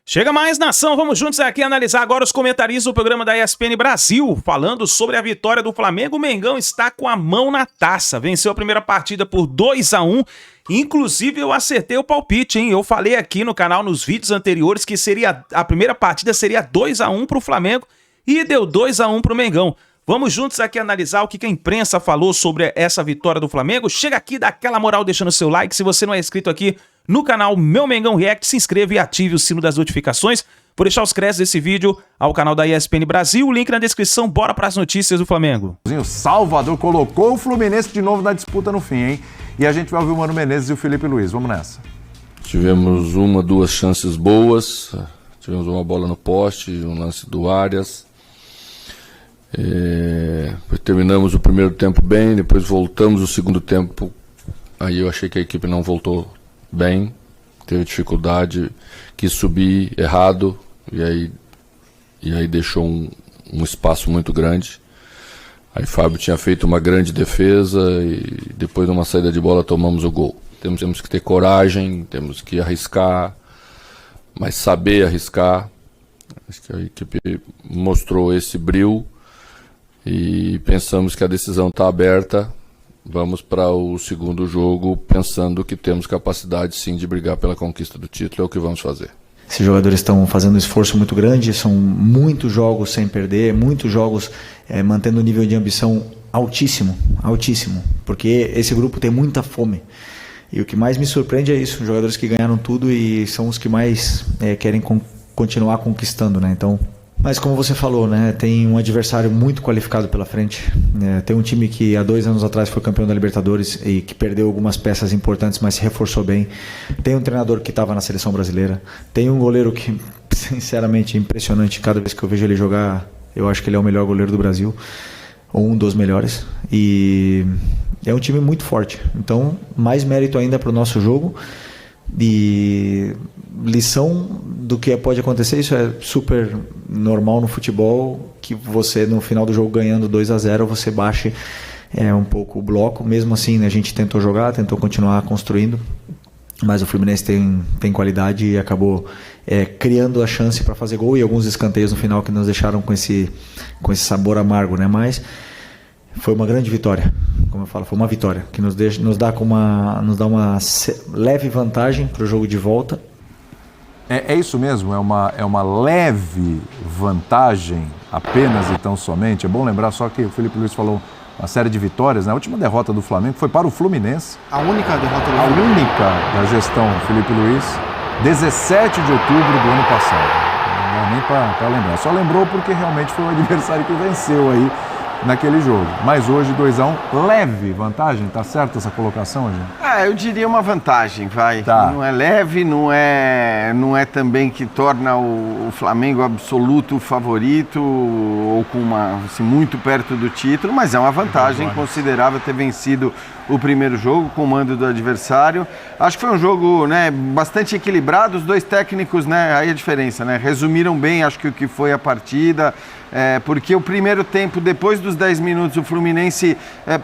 Chega mais, nação, vamos juntos aqui analisar agora os comentaristas do programa da ESPN Brasil, falando sobre a vitória do Flamengo. O Mengão está com a mão na taça, venceu a primeira partida por 2-1, inclusive eu acertei o palpite, hein? Eu falei aqui no canal, nos vídeos anteriores, que a primeira partida seria 2-1 para o Flamengo e deu 2-1 para o Mengão. Vamos juntos aqui analisar o que a imprensa falou sobre essa vitória do Flamengo. Chega aqui, dá aquela moral deixando seu like. Se você não é inscrito aqui no canal Meu Mengão React, se inscreva e ative o sino das notificações. Vou deixar os créditos desse vídeo ao canal da ESPN Brasil, o link na descrição. Bora para as notícias do Flamengo. O Salvador colocou o Fluminense de novo na disputa no fim, hein? E a gente vai ouvir o Mano Menezes e o Felipe Luiz. Vamos nessa. Tivemos duas chances boas. Tivemos uma bola no poste, um lance do Arias. Terminamos o primeiro tempo bem, depois voltamos o segundo tempo. Aí eu achei que a equipe não voltou bem, teve dificuldade, quis subir errado e aí deixou um espaço muito grande. Aí Fábio tinha feito uma grande defesa e depois de uma saída de bola tomamos o gol. Temos que ter coragem, temos que arriscar, mas saber arriscar. Acho que a equipe mostrou esse brio. E pensamos que a decisão está aberta. Vamos para o segundo jogo pensando que temos capacidade sim de brigar pela conquista do título. É o que vamos fazer. Esses jogadores estão fazendo um esforço muito grande, são muitos jogos sem perder, muitos jogos mantendo um nível de ambição altíssimo, porque esse grupo tem muita fome. E o que mais me surpreende é isso, jogadores que ganharam tudo e são os que mais querem continuar conquistando, né? Então, mas como você falou, né, tem um adversário muito qualificado pela frente. Tem um time que há 2 anos atrás foi campeão da Libertadores e que perdeu algumas peças importantes, mas se reforçou bem. Tem um treinador que estava na seleção brasileira. Tem um goleiro que, sinceramente, é impressionante. Cada vez que eu vejo ele jogar, eu acho que ele é o melhor goleiro do Brasil, ou um dos melhores. E é um time muito forte. Então, mais mérito ainda para o nosso jogo. E lição do que pode acontecer, isso é super normal no futebol, que você no final do jogo ganhando 2-0 você baixe um pouco o bloco. Mesmo assim, né, a gente tentou jogar, tentou continuar construindo, mas o Fluminense tem qualidade e acabou criando a chance para fazer gol e alguns escanteios no final que nos deixaram com esse sabor amargo, né? Mas foi uma grande vitória, como eu falo, foi uma vitória que nos dá uma leve vantagem para o jogo de volta. É isso mesmo, é uma leve vantagem apenas e tão somente. É bom lembrar só que o Felipe Luiz falou uma série de vitórias, né? A última derrota do Flamengo foi para o Fluminense. A única derrota do Flamengo. A única da gestão Felipe Luiz, 17 de outubro do ano passado. Não dá nem para lembrar. Só lembrou porque realmente foi o adversário que venceu aí naquele jogo. Mas hoje 2-1, leve vantagem, tá certo essa colocação, gente? Eu diria uma vantagem, vai. Tá. Não é leve, não é também que torna o Flamengo absoluto favorito ou com muito perto do título, mas é uma vantagem considerável ter vencido o primeiro jogo com o mando do adversário. Acho que foi um jogo, né, bastante equilibrado, os dois técnicos, né, aí a diferença, né, resumiram bem, acho que o que foi a partida, porque o primeiro tempo, depois dos 10 minutos, o Fluminense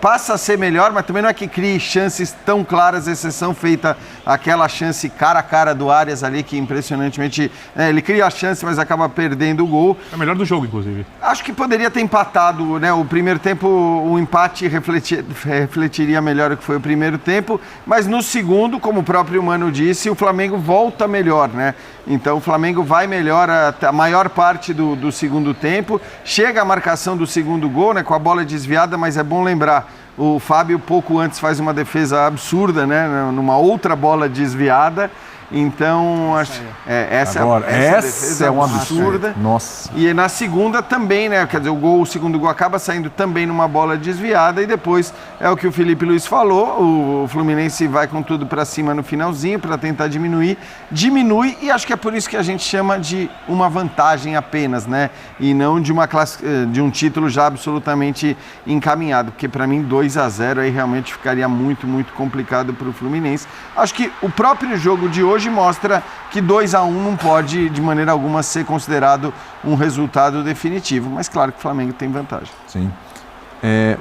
passa a ser melhor, mas também não é que crie chances tão claras, exceção feita aquela chance cara a cara do Arias ali, que impressionantemente, ele cria a chance, mas acaba perdendo o gol. É o melhor do jogo, inclusive. Acho que poderia ter empatado, né, o primeiro tempo, o empate refletiria melhor o que foi o primeiro tempo, mas no segundo, como o próprio Mano disse, o Flamengo volta melhor, né? Então o Flamengo vai melhor a maior parte do segundo tempo, chega a marcação do segundo gol, né, com a bola desviada, mas é bom lembrar, o Fábio pouco antes faz uma defesa absurda, né, numa outra bola desviada. Então, essa defesa é uma absurda. Nossa. E na segunda também, né? Quer dizer, o segundo gol acaba saindo também numa bola desviada e depois é o que o Felipe Luiz falou, o Fluminense vai com tudo para cima no finalzinho para tentar diminui e acho que é por isso que a gente chama de uma vantagem apenas, né? E não de de um título já absolutamente encaminhado, porque para mim 2-0 aí realmente ficaria muito, muito complicado para o Fluminense. Acho que o próprio jogo de hoje mostra que 2-1 não pode de maneira alguma ser considerado um resultado definitivo, mas claro que o Flamengo tem vantagem. Sim.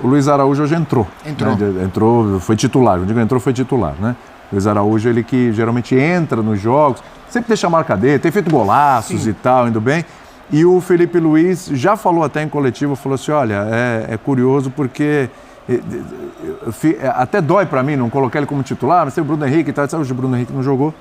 O Luiz Araújo hoje entrou. Né? Entrou, foi titular. Eu digo entrou, foi titular, né? Luiz Araújo, ele que geralmente entra nos jogos, sempre deixa a marca dele, tem feito golaços e tal, indo bem. E o Felipe Luiz já falou até em coletivo, falou assim, olha, é curioso porque até dói para mim não colocar ele como titular, mas tem o Bruno Henrique e tal, hoje o Bruno Henrique não jogou.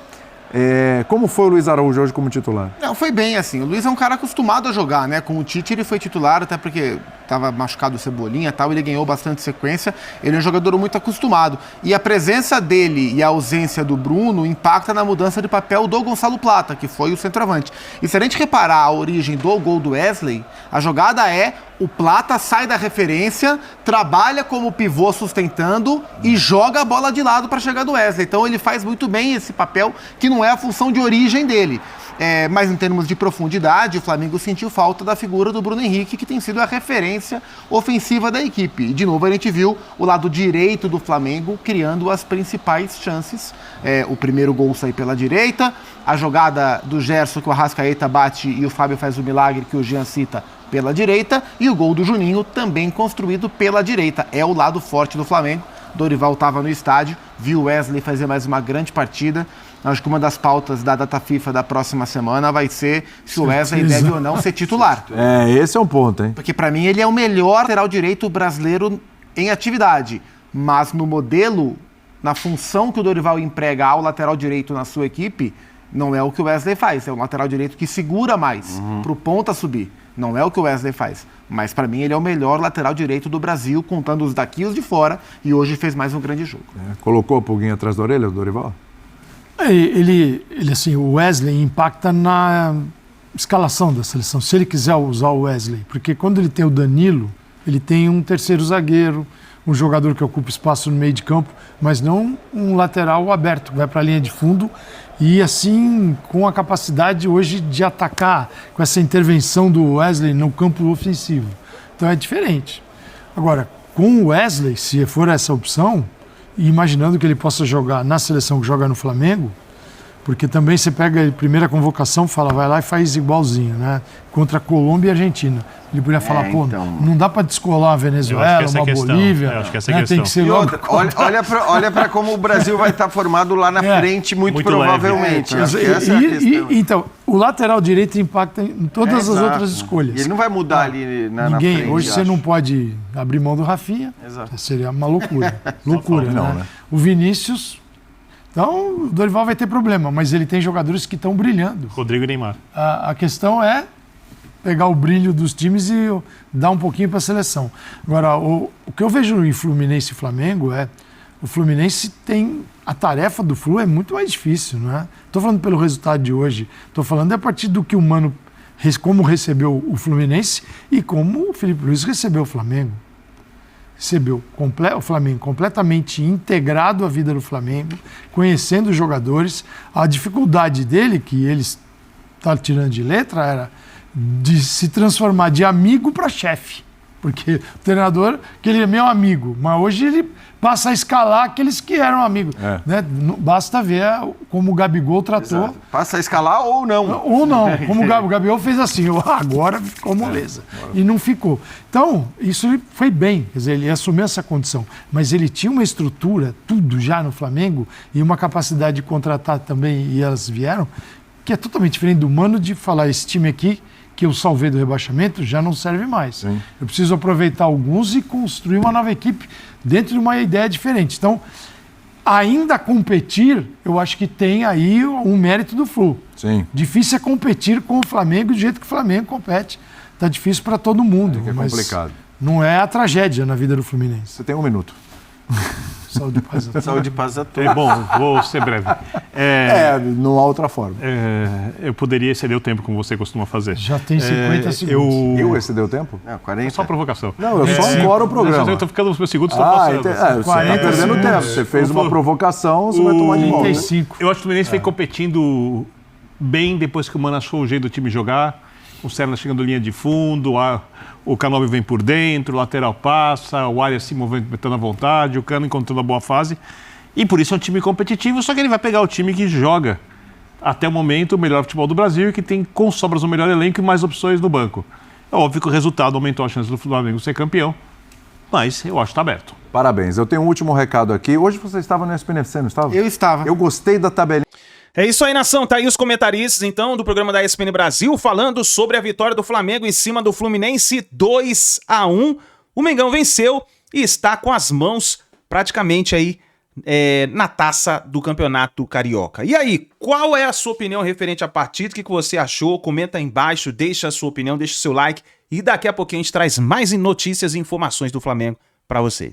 Como foi o Luiz Araújo hoje como titular? Não, foi bem assim. O Luiz é um cara acostumado a jogar, né? Com o Tite ele foi titular, até porque estava machucado o Cebolinha e tal, ele ganhou bastante sequência. Ele é um jogador muito acostumado. E a presença dele e a ausência do Bruno impacta na mudança de papel do Gonçalo Plata, que foi o centroavante. E se a gente reparar a origem do gol do Wesley, a jogada é o Plata sai da referência, trabalha como pivô sustentando e joga a bola de lado para chegar do Wesley. Então ele faz muito bem esse papel, que não é a função de origem dele. Mas em termos de profundidade, o Flamengo sentiu falta da figura do Bruno Henrique, que tem sido a referência ofensiva da equipe. E de novo a gente viu o lado direito do Flamengo criando as principais chances. O primeiro gol sai pela direita, a jogada do Gerson que o Arrascaeta bate e o Fábio faz o milagre que o Jean cita pela direita, e o gol do Juninho também construído pela direita. É o lado forte do Flamengo. Dorival estava no estádio, viu o Wesley fazer mais uma grande partida. Acho que uma das pautas da data FIFA da próxima semana vai ser se o Wesley deve ou não ser titular. Esse é um ponto, hein? Porque para mim ele é o melhor lateral direito brasileiro em atividade, mas no modelo, na função que o Dorival emprega ao lateral direito na sua equipe, não é o que o Wesley faz. É um lateral direito que segura mais para o ponta subir. Não é o que o Wesley faz. Mas para mim ele é o melhor lateral direito do Brasil, contando os daqui e os de fora, e hoje fez mais um grande jogo. Colocou a pulguinha atrás da orelha, o Dorival? Ele assim, o Wesley impacta na escalação da seleção, se ele quiser usar o Wesley, porque quando ele tem o Danilo, ele tem um terceiro zagueiro, um jogador que ocupa espaço no meio de campo, mas não um lateral aberto, vai para a linha de fundo e assim com a capacidade hoje de atacar com essa intervenção do Wesley no campo ofensivo. Então é diferente. Agora, com o Wesley, se for essa opção, e imaginando que ele possa jogar na seleção que joga no Flamengo, porque também você pega a primeira convocação, fala, vai lá e faz igualzinho, né? Contra a Colômbia e a Argentina. Ele podia falar, então... não dá para descolar a Venezuela, uma Bolívia, eu acho que essa é a tem que ser logo... Olha para como o Brasil vai estar formado lá na frente, muito provavelmente. Essa é a questão. Então, o lateral direito impacta em todas as outras escolhas. E ele não vai mudar ali na frente. Hoje você não pode abrir mão do Rafinha, seria uma loucura. Loucura, né? O Vinícius... Então, o Dorival vai ter problema, mas ele tem jogadores que estão brilhando. Rodrigo e Neymar. A questão é pegar o brilho dos times e dar um pouquinho para a seleção. Agora, o que eu vejo em Fluminense e Flamengo é o Fluminense tem... A tarefa do Flu é muito mais difícil, não é? Estou falando pelo resultado de hoje. Estou falando a partir do que o Mano... Como recebeu o Fluminense e como o Felipe Luiz recebeu o Flamengo. Recebeu o Flamengo completamente integrado à vida do Flamengo, conhecendo os jogadores. A dificuldade dele, que eles estavam tirando de letra, era de se transformar de amigo para chefe. Porque o treinador, que ele é meu amigo, mas hoje ele passa a escalar aqueles que eram amigos. Né? Basta ver como o Gabigol tratou. Exato. Passa a escalar ou não. Ou não. Como o Gabigol fez assim, agora ficou moleza. E não ficou. Então, isso foi bem. Quer dizer, ele assumiu essa condição. Mas ele tinha uma estrutura, tudo já no Flamengo, e uma capacidade de contratar também, e elas vieram, que é totalmente diferente do Mano de falar, esse time aqui, que eu salvei do rebaixamento, já não serve mais. Sim. Eu preciso aproveitar alguns e construir uma nova equipe dentro de uma ideia diferente. Então, ainda competir, eu acho que tem aí um mérito do Flu. Sim. Difícil é competir com o Flamengo do jeito que o Flamengo compete. Está difícil para todo mundo. É complicado. Não é a tragédia na vida do Fluminense. Você tem 1 minuto. Saúde e paz a todos. Saúde e paz a todos. Bom, vou ser breve. Não há outra forma. Eu poderia exceder o tempo, como você costuma fazer. Já tem 50 segundos. Eu exceder o tempo? Não, 40. É só provocação. Não, eu só ancoro o programa. Eu estou ficando nos meus segundos, estou passando. Você está perdendo tempo. Você fez uma provocação, você vai tomar de volta. 35. Eu acho que o Fluminense vem competindo bem depois que o Mano achou o jeito do time jogar. O Serna chegando linha de fundo, o Canóbio vem por dentro, o lateral passa, o Arias se movimentando à vontade, o Cano encontrando a boa fase. E por isso é um time competitivo, só que ele vai pegar o time que joga até o momento o melhor futebol do Brasil e que tem com sobras o melhor elenco e mais opções no banco. É óbvio que o resultado aumentou a chance do Flamengo ser campeão. mas eu acho que está aberto. Parabéns. Eu tenho um último recado aqui. Hoje você estava no SPNFC, não estava? Eu estava. Eu gostei da tabelinha. É isso aí, nação. Tá aí os comentaristas, então, do programa da ESPN Brasil, falando sobre a vitória do Flamengo em cima do Fluminense 2-1. O Mengão venceu e está com as mãos praticamente aí na taça do Campeonato Carioca. E aí, qual é a sua opinião referente à partida? O que você achou? Comenta aí embaixo, deixa a sua opinião, deixa o seu like e daqui a pouquinho a gente traz mais notícias e informações do Flamengo para vocês.